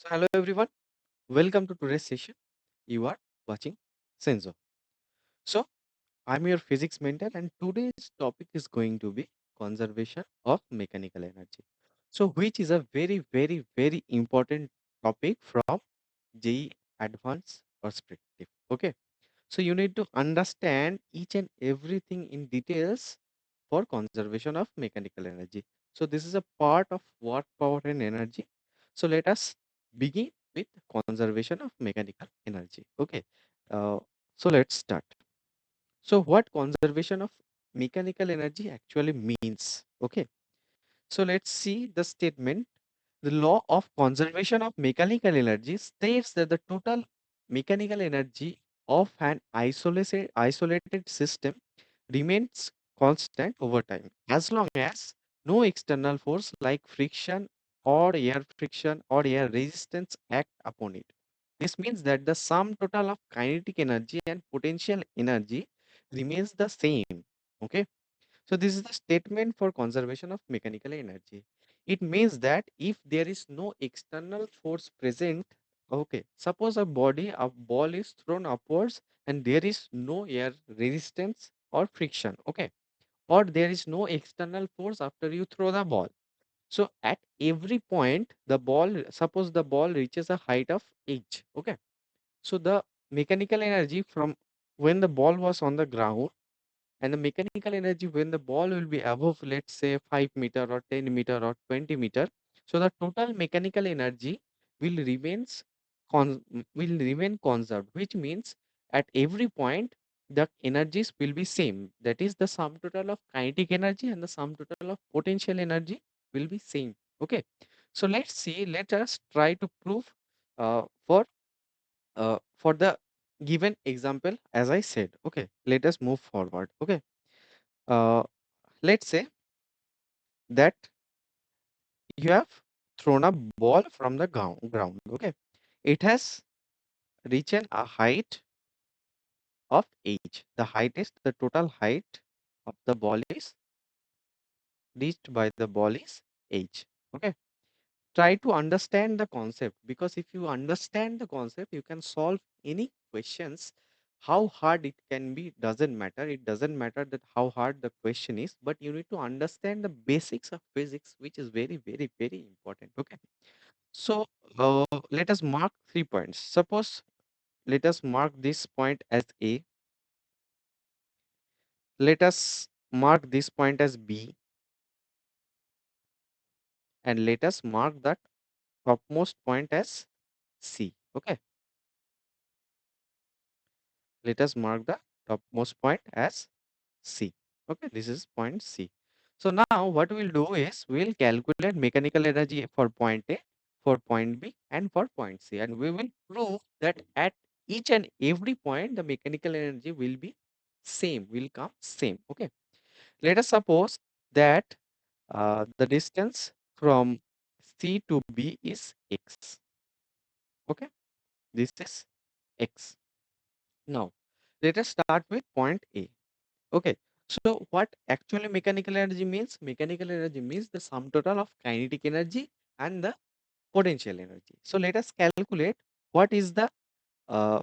So, hello everyone, welcome to today's session. You are watching Senzo. So, I'm your physics mentor, and today's topic is going to be conservation of mechanical energy. So, which is a very important topic from JEE advanced perspective. Okay, so you need to understand each and everything in details for conservation of mechanical energy. So this is a part of work, power and energy. So let us begin with conservation of mechanical energy. Okay. Uh, so let's start. So what conservation of mechanical energy actually means? Okay. So let's see the statement. The law of conservation of mechanical energy states that the total mechanical energy of an isolated system remains constant over time as long as no external force like friction or air resistance act upon it. This means that the sum total of kinetic energy and potential energy remains the same. Okay, so this is the statement for conservation of mechanical energy. It means that if there is no external force present, okay, suppose a ball is thrown upwards and there is no air resistance or friction, okay, or there is no external force after you throw the ball. So at every point, suppose the ball reaches a height of h, okay. So the mechanical energy from when the ball was on the ground and the mechanical energy when the ball will be above, let's say 5 meter or 10 meter or 20 meter, so the total mechanical energy will will remain conserved, which means at every point the energies will be same, that is the sum total of kinetic energy and the sum total of potential energy will be same. Okay, so let us try to prove uh, for for the given example. As I said, okay, let us move forward. Okay, uh, let's say that you have thrown a ball from the ground. Okay, it has reached a height of h. The height is the total height of the ball is reached by the ball is h. Okay, try to understand the concept, because if you understand the concept you can solve any questions. How hard it can be doesn't matter. It doesn't matter that how hard the question is, but you need to understand the basics of physics, which is very important. Okay, so let us mark 3 points. Suppose let us mark this point as a, let us mark this point as b, and let us mark that topmost point as c. Okay, let us mark the topmost point as C. Okay, this is point C. So now what we'll do is we'll calculate mechanical energy for point A, for point B, and for point C. And we will prove that at each and every point, the mechanical energy will be same, will come same. Okay. Let us suppose that the distance from C to B is X. Okay. This is X. Now, let us start with point A. Okay. So what actually mechanical energy means? Mechanical energy means the sum total of kinetic energy and the potential energy. So let us calculate what is the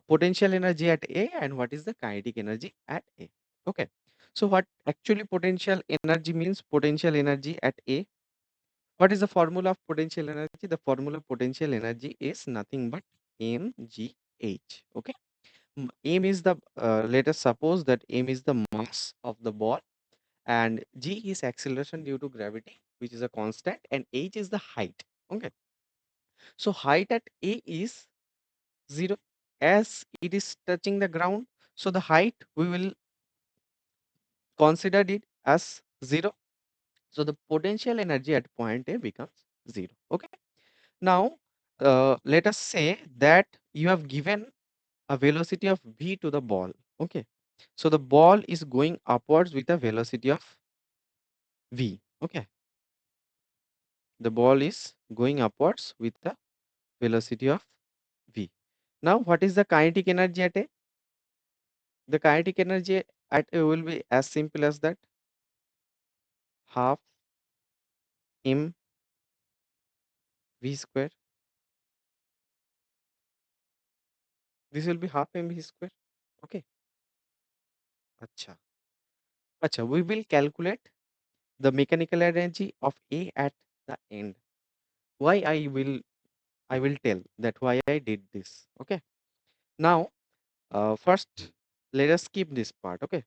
potential energy at A and what is the kinetic energy at A. Okay. So what actually potential energy means? Potential energy at A. What is the formula of potential energy? The formula of potential energy is nothing but mgh. Okay. M is the let us suppose that m is the mass of the ball, and g is acceleration due to gravity, which is a constant, and h is the height. Okay, so height at a is 0 as it is touching the ground, so the height we will consider it as 0. So the potential energy at point a becomes 0. Okay, now let us say that you have given a velocity of v to the ball. Okay, so the ball is going upwards with a velocity of v. Okay, the ball is going upwards with the velocity of v. Now, what is the kinetic energy at a? The kinetic energy at a will be as simple as that, half m v square. This will be half mv square. Okay. Acha. Acha. We will calculate the mechanical energy of A at the end. Why I will tell that why I did this. Okay. Now, first let us skip this part. Okay.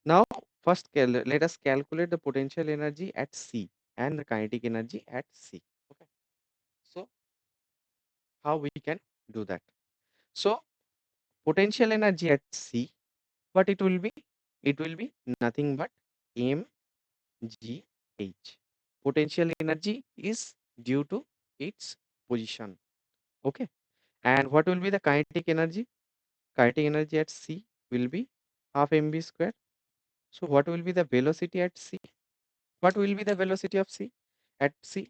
Now, first let us calculate the potential energy at C and the kinetic energy at C. Okay. So, how we can do that? So, potential energy at C, what it will be? It will be nothing but mgh. Potential energy is due to its position. Okay. And what will be the kinetic energy? Kinetic energy at C will be half mv square. So, what will be the velocity at C? What will be the velocity of C at C?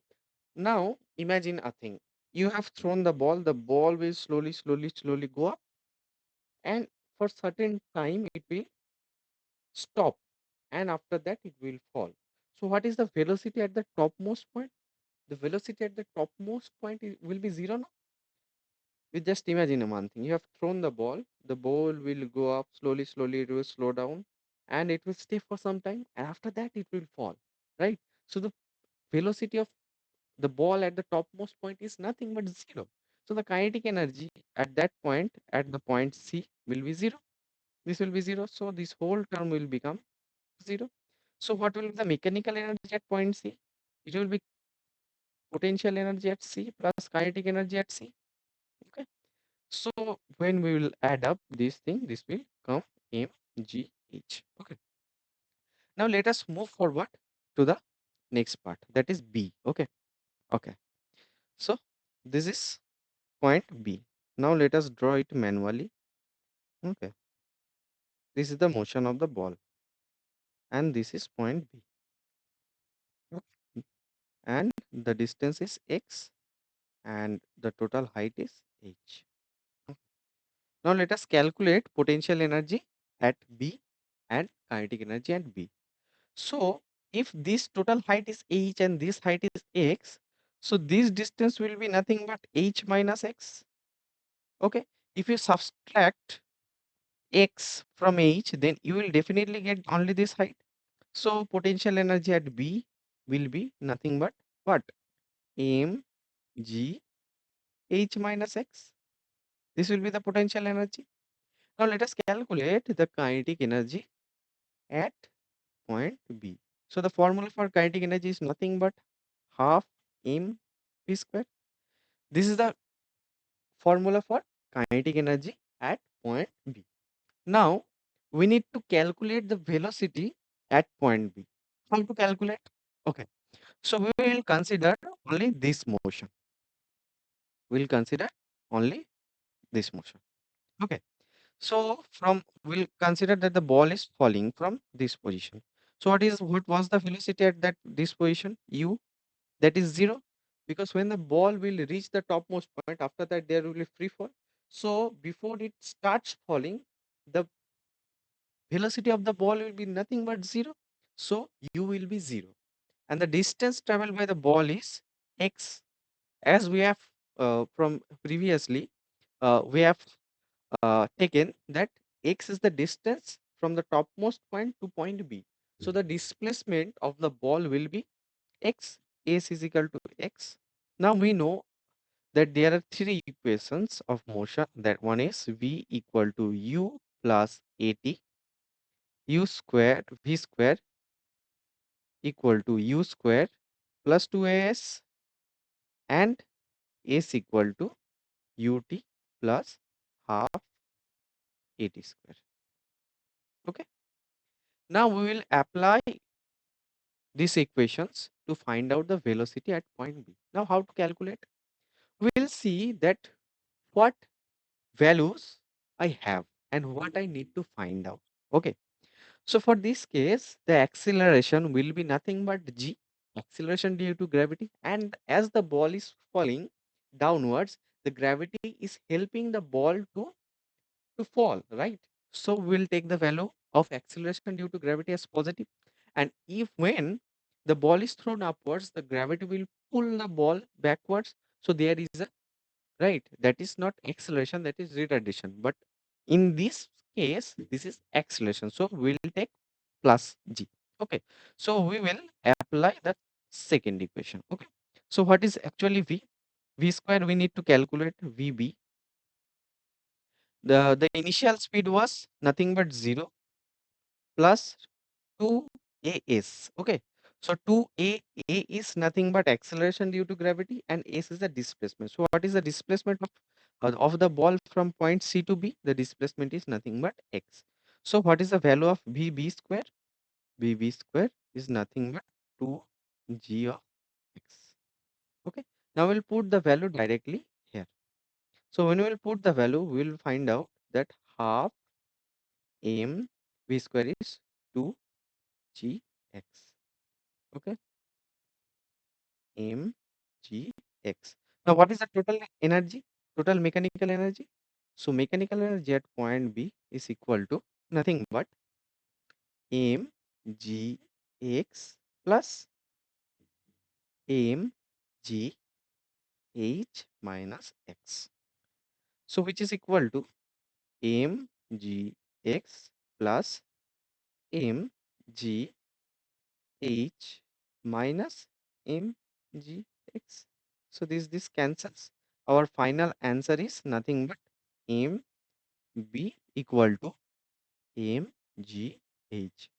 Now, imagine a thing. You have thrown the ball will slowly go up, and for certain time it will stop, and after that it will fall. So, what is the velocity at the topmost point? The velocity at the topmost point will be zero. No? You just imagine one thing. You have thrown the ball will go up slowly, it will slow down, and it will stay for some time, and after that it will fall. Right? So, the velocity of the ball at the topmost point is nothing but zero. So the kinetic energy at that point, at the point C, will be zero. This will be zero. So this whole term will become zero. So what will be the mechanical energy at point C? It will be potential energy at C plus kinetic energy at C. Okay. So when we will add up this thing, this will come mgh. Okay. Now let us move forward to the next part. That is B. Okay. Okay. So this is point B. Now let us draw it manually. Okay. This is the motion of the ball, and this is point B. Okay. And the distance is x, and the total height is h. Okay. Now let us calculate potential energy at B and kinetic energy at B. So if this total height is h and this height is x, so this distance will be nothing but h minus x. Okay. If you subtract x from h, then you will definitely get only this height. So potential energy at B will be nothing but what? M G H minus X. This will be the potential energy. Now let us calculate the kinetic energy at point B. So the formula for kinetic energy is nothing but half m v square. This is the formula for kinetic energy at point B. Now we need to calculate the velocity at point B. How to calculate? Okay. So we will consider only this motion. We'll consider only this motion. Okay. So from we'll consider that the ball is falling from this position. So what was the velocity at that this position? U, that is zero, because when the ball will reach the topmost point, after that there will be free fall. So before it starts falling, the velocity of the ball will be nothing but zero. So U will be zero, and the distance traveled by the ball is x. As we have from previously, we have taken that x is the distance from the topmost point to point B. So the displacement of the ball will be x. S is equal to x. Now we know that there are three equations of motion. That one is v equal to u plus at, u squared v square equal to u square plus 2as, and s equal to ut plus half at square. Okay. Now we will apply these equations to find out the velocity at point B. Now how to calculate? We'll see that what values I have and what I need to find out. Okay. So for this case, the acceleration will be nothing but g, acceleration due to gravity. And as the ball is falling downwards, the gravity is helping the ball to fall, right? So we'll take the value of acceleration due to gravity as positive. And if when the ball is thrown upwards, the gravity will pull the ball backwards. So there is a right? That is not acceleration, that is retardation. But in this case, this is acceleration. So we'll take plus g. Okay. So we will apply the second equation. Okay. So what is actually v? V square we need to calculate vb. The initial speed was nothing but 0 plus 2as. Okay. So 2a is nothing but acceleration due to gravity and s is the displacement. So what is the displacement of the ball from point C to B? The displacement is nothing but x. So what is the value of vb square? Vb square is nothing but 2g of x. Okay. Now we'll put the value directly here. So when we will put the value, we will find out that half m v square is 2g x. Okay. M G X. Now, what is the total energy? Total mechanical energy. So, mechanical energy at point B is equal to nothing but M G X plus M G H minus X. So, which is equal to M G X plus M G H minus M G X. So this cancels. Our final answer is nothing but M B equal to M G H.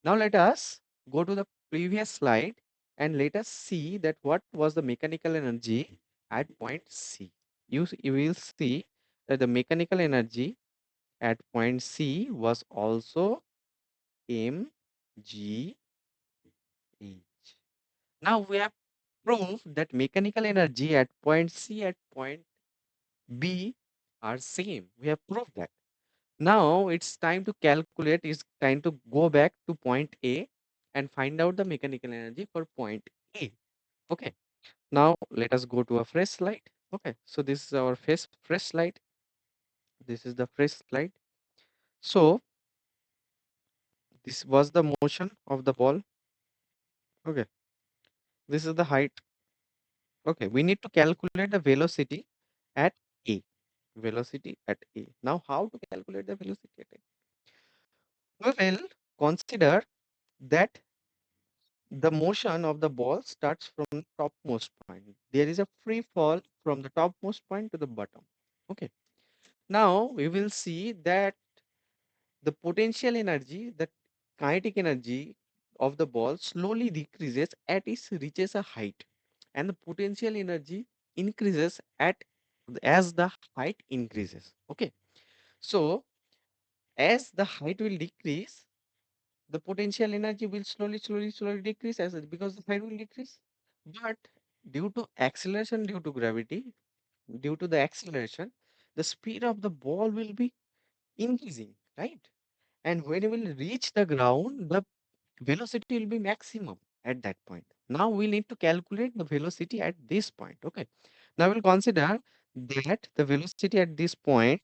Now let us go to the previous slide and let us see that what was the mechanical energy at point C. You will see that the mechanical energy at point C was also M G H. Now we have proved that mechanical energy at point C at point B are same. We have proved that. Now it's time to calculate, it's time to go back to point A and find out the mechanical energy for point A. Okay. Now let us go to a fresh slide. Okay. So this is our fresh slide. This is the fresh slide. So this was the motion of the ball. Okay. This is the height. Okay. We need to calculate the velocity at A. Velocity at A. Now, how to calculate the velocity at A? We will consider that the motion of the ball starts from the topmost point. There is a free fall from the topmost point to the bottom. Okay. Now, we will see that the potential energy, the kinetic energy of the ball slowly decreases at it reaches a height, and the potential energy increases at as the height increases. Okay. So, as the height will decrease, the potential energy will slowly decrease because the height will decrease. But due to acceleration, due to gravity, due to the acceleration, the speed of the ball will be increasing, right? And when it will reach the ground, the velocity will be maximum at that point. Now we need to calculate the velocity at this point. Okay. Now we'll consider that the velocity at this point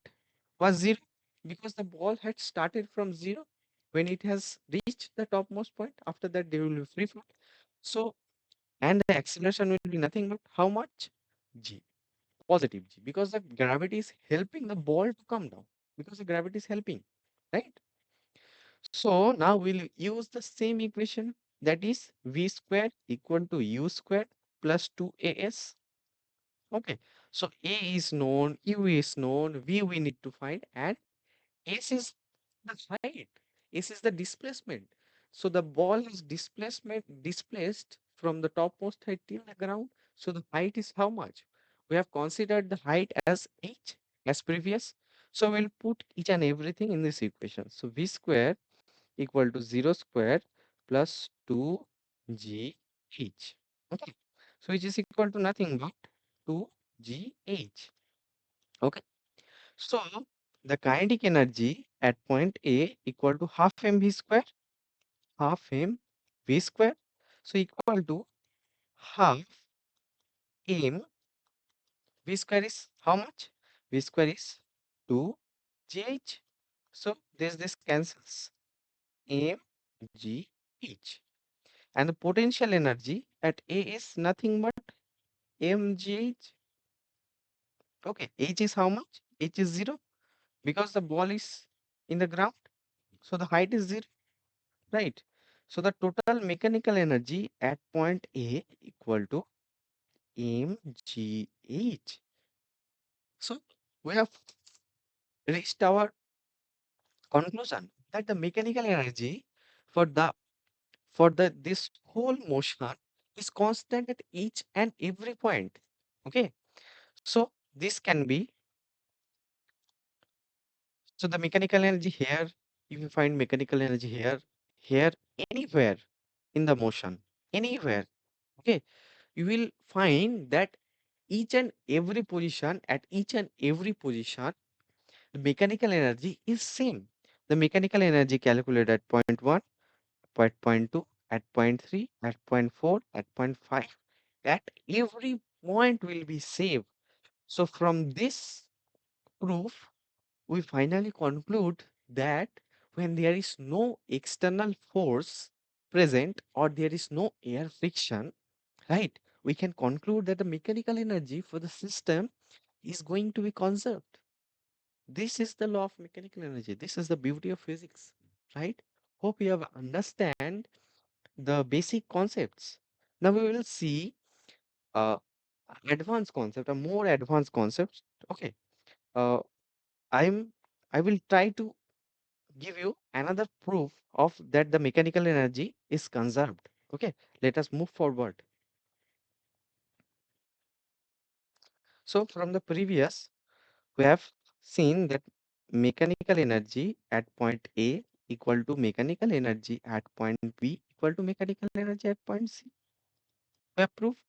was zero because the ball had started from zero when it has reached the topmost point. After that, they will be free fall. So, and the acceleration will be nothing but how much? G, positive G, because the gravity is helping the ball to come down because the gravity is helping, right? So now we'll use the same equation, that is v squared equal to u squared plus 2as. Okay. So a is known, u is known, v we need to find, and s is the height. S is the displacement. So the ball is displaced from the topmost height till the ground. So the height is how much? We have considered the height as h as previous. So we'll put each and everything in this equation. So v square equal to 0 square plus 2gh. Okay. So which is equal to nothing but 2gh. Okay. So the kinetic energy at point A equal to half mv square, half m v square. So equal to half m v square is how much? V square is 2gh. So this cancels mgh. And the potential energy at A is nothing but mgh. Okay, H is how much? H is 0 because the ball is in the ground. So the height is 0, right? So the total mechanical energy at point A equal to mgh. So we have reached our conclusion that the mechanical energy for the this whole motion is constant at each and every point. Okay, so this can be, so the mechanical energy here, if you find mechanical energy here, anywhere in the motion, anywhere, okay, you will find that each and every position, at each and every position, the mechanical energy is same. The mechanical energy calculated at point 1, at point 2, at point 3, at point 4, at point 5. At every point will be same. So from this proof, we finally conclude that when there is no external force present or there is no air friction, right, we can conclude that the mechanical energy for the system is going to be conserved. This is the law of mechanical energy. This is the beauty of physics, right? Hope you have understand the basic concepts. Now we will see uh, advanced concept, a more advanced concepts. Okay, uh, I'm I will try to give you another proof of that the mechanical energy is conserved. Okay, let us move forward. So from the previous, we have seen that mechanical energy at point A equal to mechanical energy at point B equal to mechanical energy at point C. We have proved,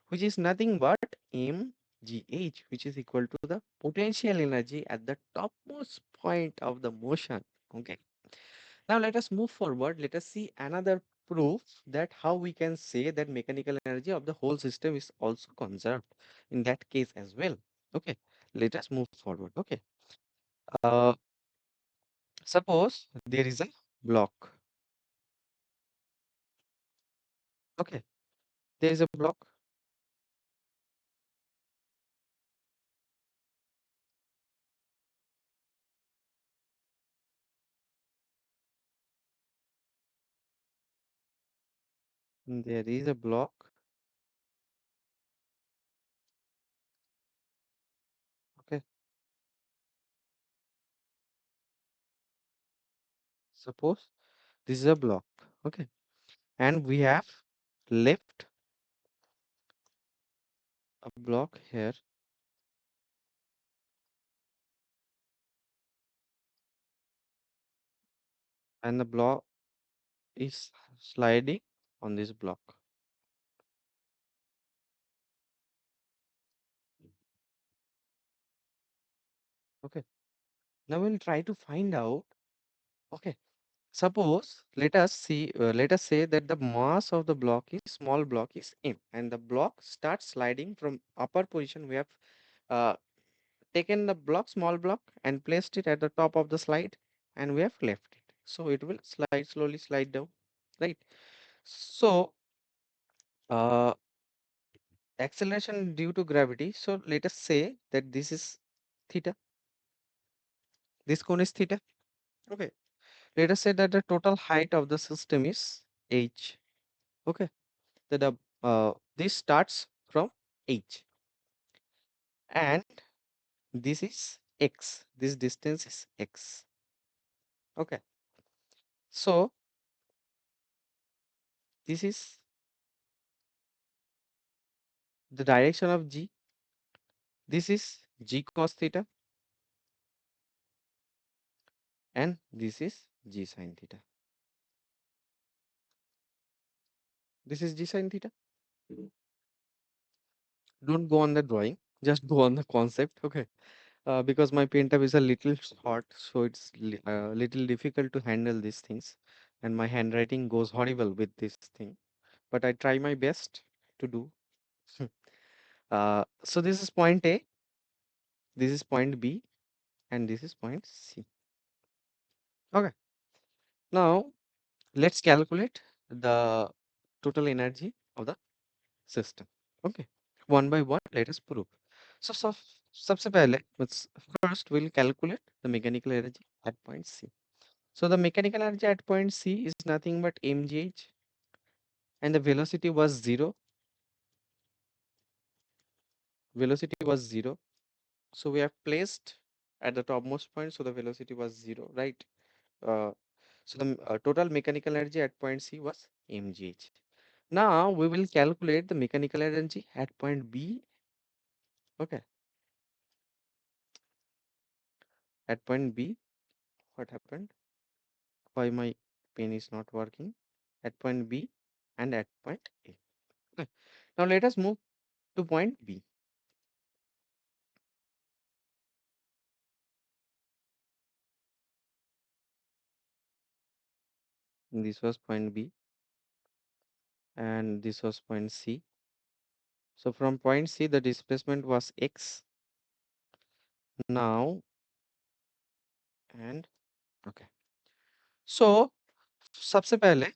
which is nothing but mgh, which is equal to the potential energy at the topmost point of the motion. Okay. Now let us move forward. Let us see another proof that how we can say that mechanical energy of the whole system is also conserved in that case as well. Okay. Let us move forward. Okay. Uh, Suppose there is a block. Okay. There is a block. There is a block. Okay. Suppose this is a block. Okay. And we have left a block here, and the block is sliding on this block. Okay. Now we'll try to find out. Okay. Suppose let us say that the mass of the block is small block is m, and the block starts sliding from upper position. We have uh, taken the block, small block, and placed it at the top of the slide, and we have left it. So it will slowly slide down, right? So uh, acceleration due to gravity. So let us say that this is theta. This cone is theta. Okay. Let us say that the total height of the system is h. Okay. That the this starts from h, and this is x. This distance is x. Okay. So this is the direction of g. This is g cos theta, and this is g sin theta. This is g sin theta. Don't go on the drawing. Just go on the concept. Okay. Because my pen tab is a little short, so it's little difficult to handle these things, and my handwriting goes horrible with this thing. But I try my best to do. So this is point A, this is point B, and this is point C. Okay. Now let's calculate the total energy of the system. Okay. One by one, let us prove. So सबसे पहले let's first we'll calculate the mechanical energy at point C. So the mechanical energy at point C is nothing but mgh, and the velocity was zero. Velocity was zero. So we have placed at the topmost point. So the velocity was zero, right? Uh, so the total mechanical energy at point C was mgh. Now we will calculate the mechanical energy at point B. Okay, at point B, what happened? Why my pen is not working? At point B and at point A. Okay. Now let us move to point B. This was point B and this was point C. So from point C, the displacement was x. Now and okay. So सबसे पहले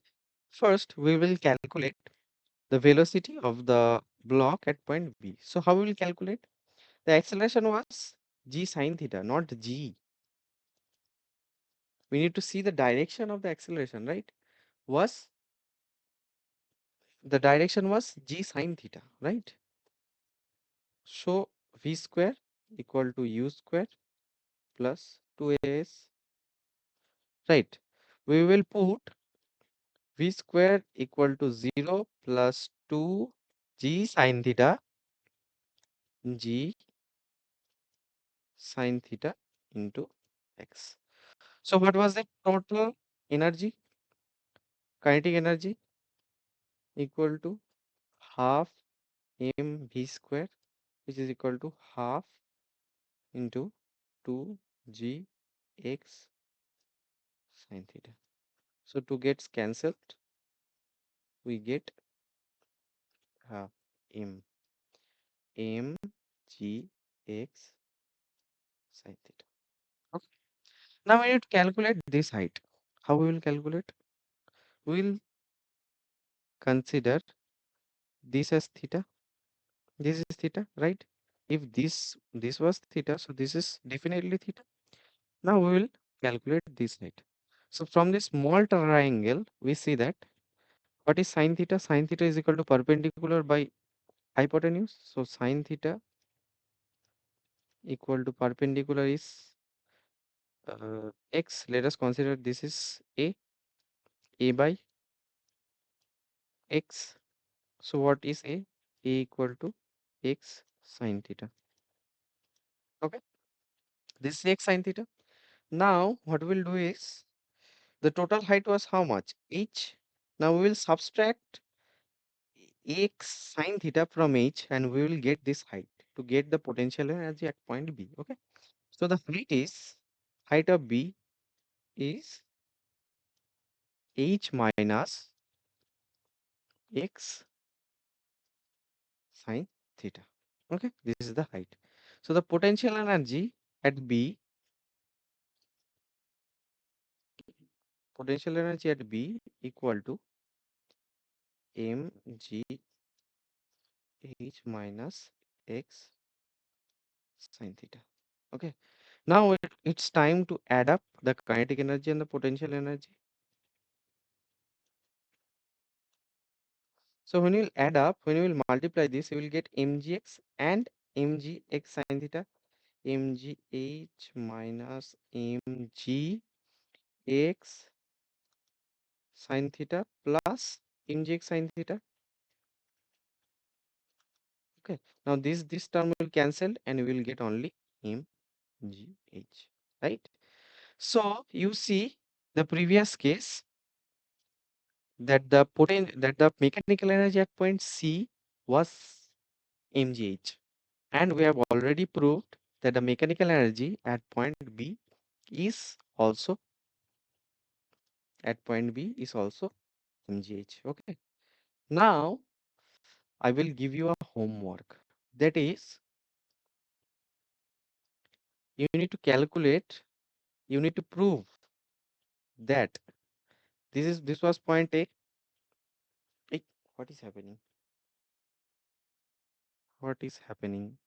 first we will calculate the velocity of the block at point B. So how we will calculate? The acceleration was g sine theta, not g. We need to see the direction of the acceleration, right? Was the direction was g sine theta, right? So v square equal to u square plus 2as, right? We will put v square equal to 0 plus 2 g sine theta, g sine theta into x. So what was the total energy? Kinetic energy equal to half mv square, which is equal to half into 2 g x sine theta. So 2 gets cancelled. We get uh, m m g x sine theta. Okay. Now we need to calculate this height. How we will calculate? We will consider this as theta. This is theta, right? If this was theta, so this is definitely theta. Now we will calculate this height. So from this small triangle, we see that what is sine theta? Sine theta is equal to perpendicular by hypotenuse. So sine theta equal to perpendicular is x. Let us consider this is a by x. So what is a? A equal to x sine theta. Okay, this is x sine theta. Now what we'll do is the total height was how much? H. Now we will subtract x sine theta from h and we will get this height to get the potential energy at point B. Okay, so the height of B is h minus x sine theta. Okay, this is the height. So the potential energy at B, equal to mgh minus x sine theta. Okay, now it's time to add up the kinetic energy and the potential energy. So when you add up, when you will multiply this, you will get mgx and mgx sine theta, mgh minus mgx sine theta plus mgx sine theta. Okay. Now this term will cancel and we will get only mgh, right? So you see the previous case that the mechanical energy at point C was mgh, and we have already proved that the mechanical energy at point B is also mgh. Okay. Now I will give you a homework. That is, you need to calculate, you need to prove that this was point A. Eh, what is happening? What is happening?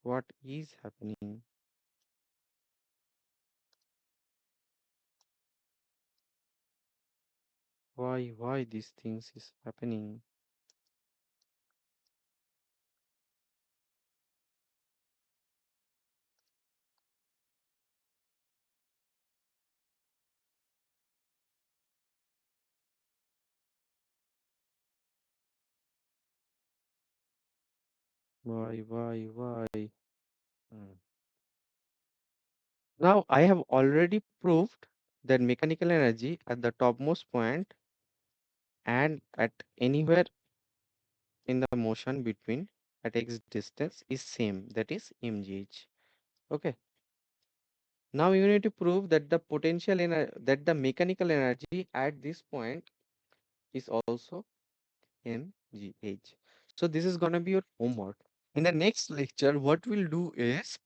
what is happening? Why these things is happening? Why? Hmm. Now I have already proved that mechanical energy at the topmost point and at anywhere in the motion between at x distance is same, that is mgh. Okay. Now you need to prove that the that the mechanical energy at this point is also mgh. So this is gonna be your homework. In the next lecture, what we'll do is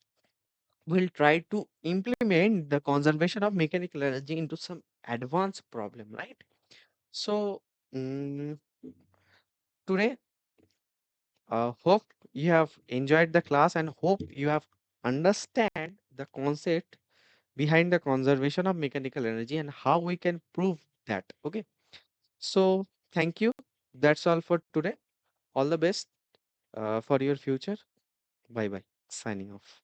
we'll try to implement the conservation of mechanical energy into some advanced problem, right? So mm, today, hope you have enjoyed the class and hope you have understand the concept behind the conservation of mechanical energy and how we can prove that. Okay. So thank you. That's all for today. All the best for your future. Bye bye. Signing off.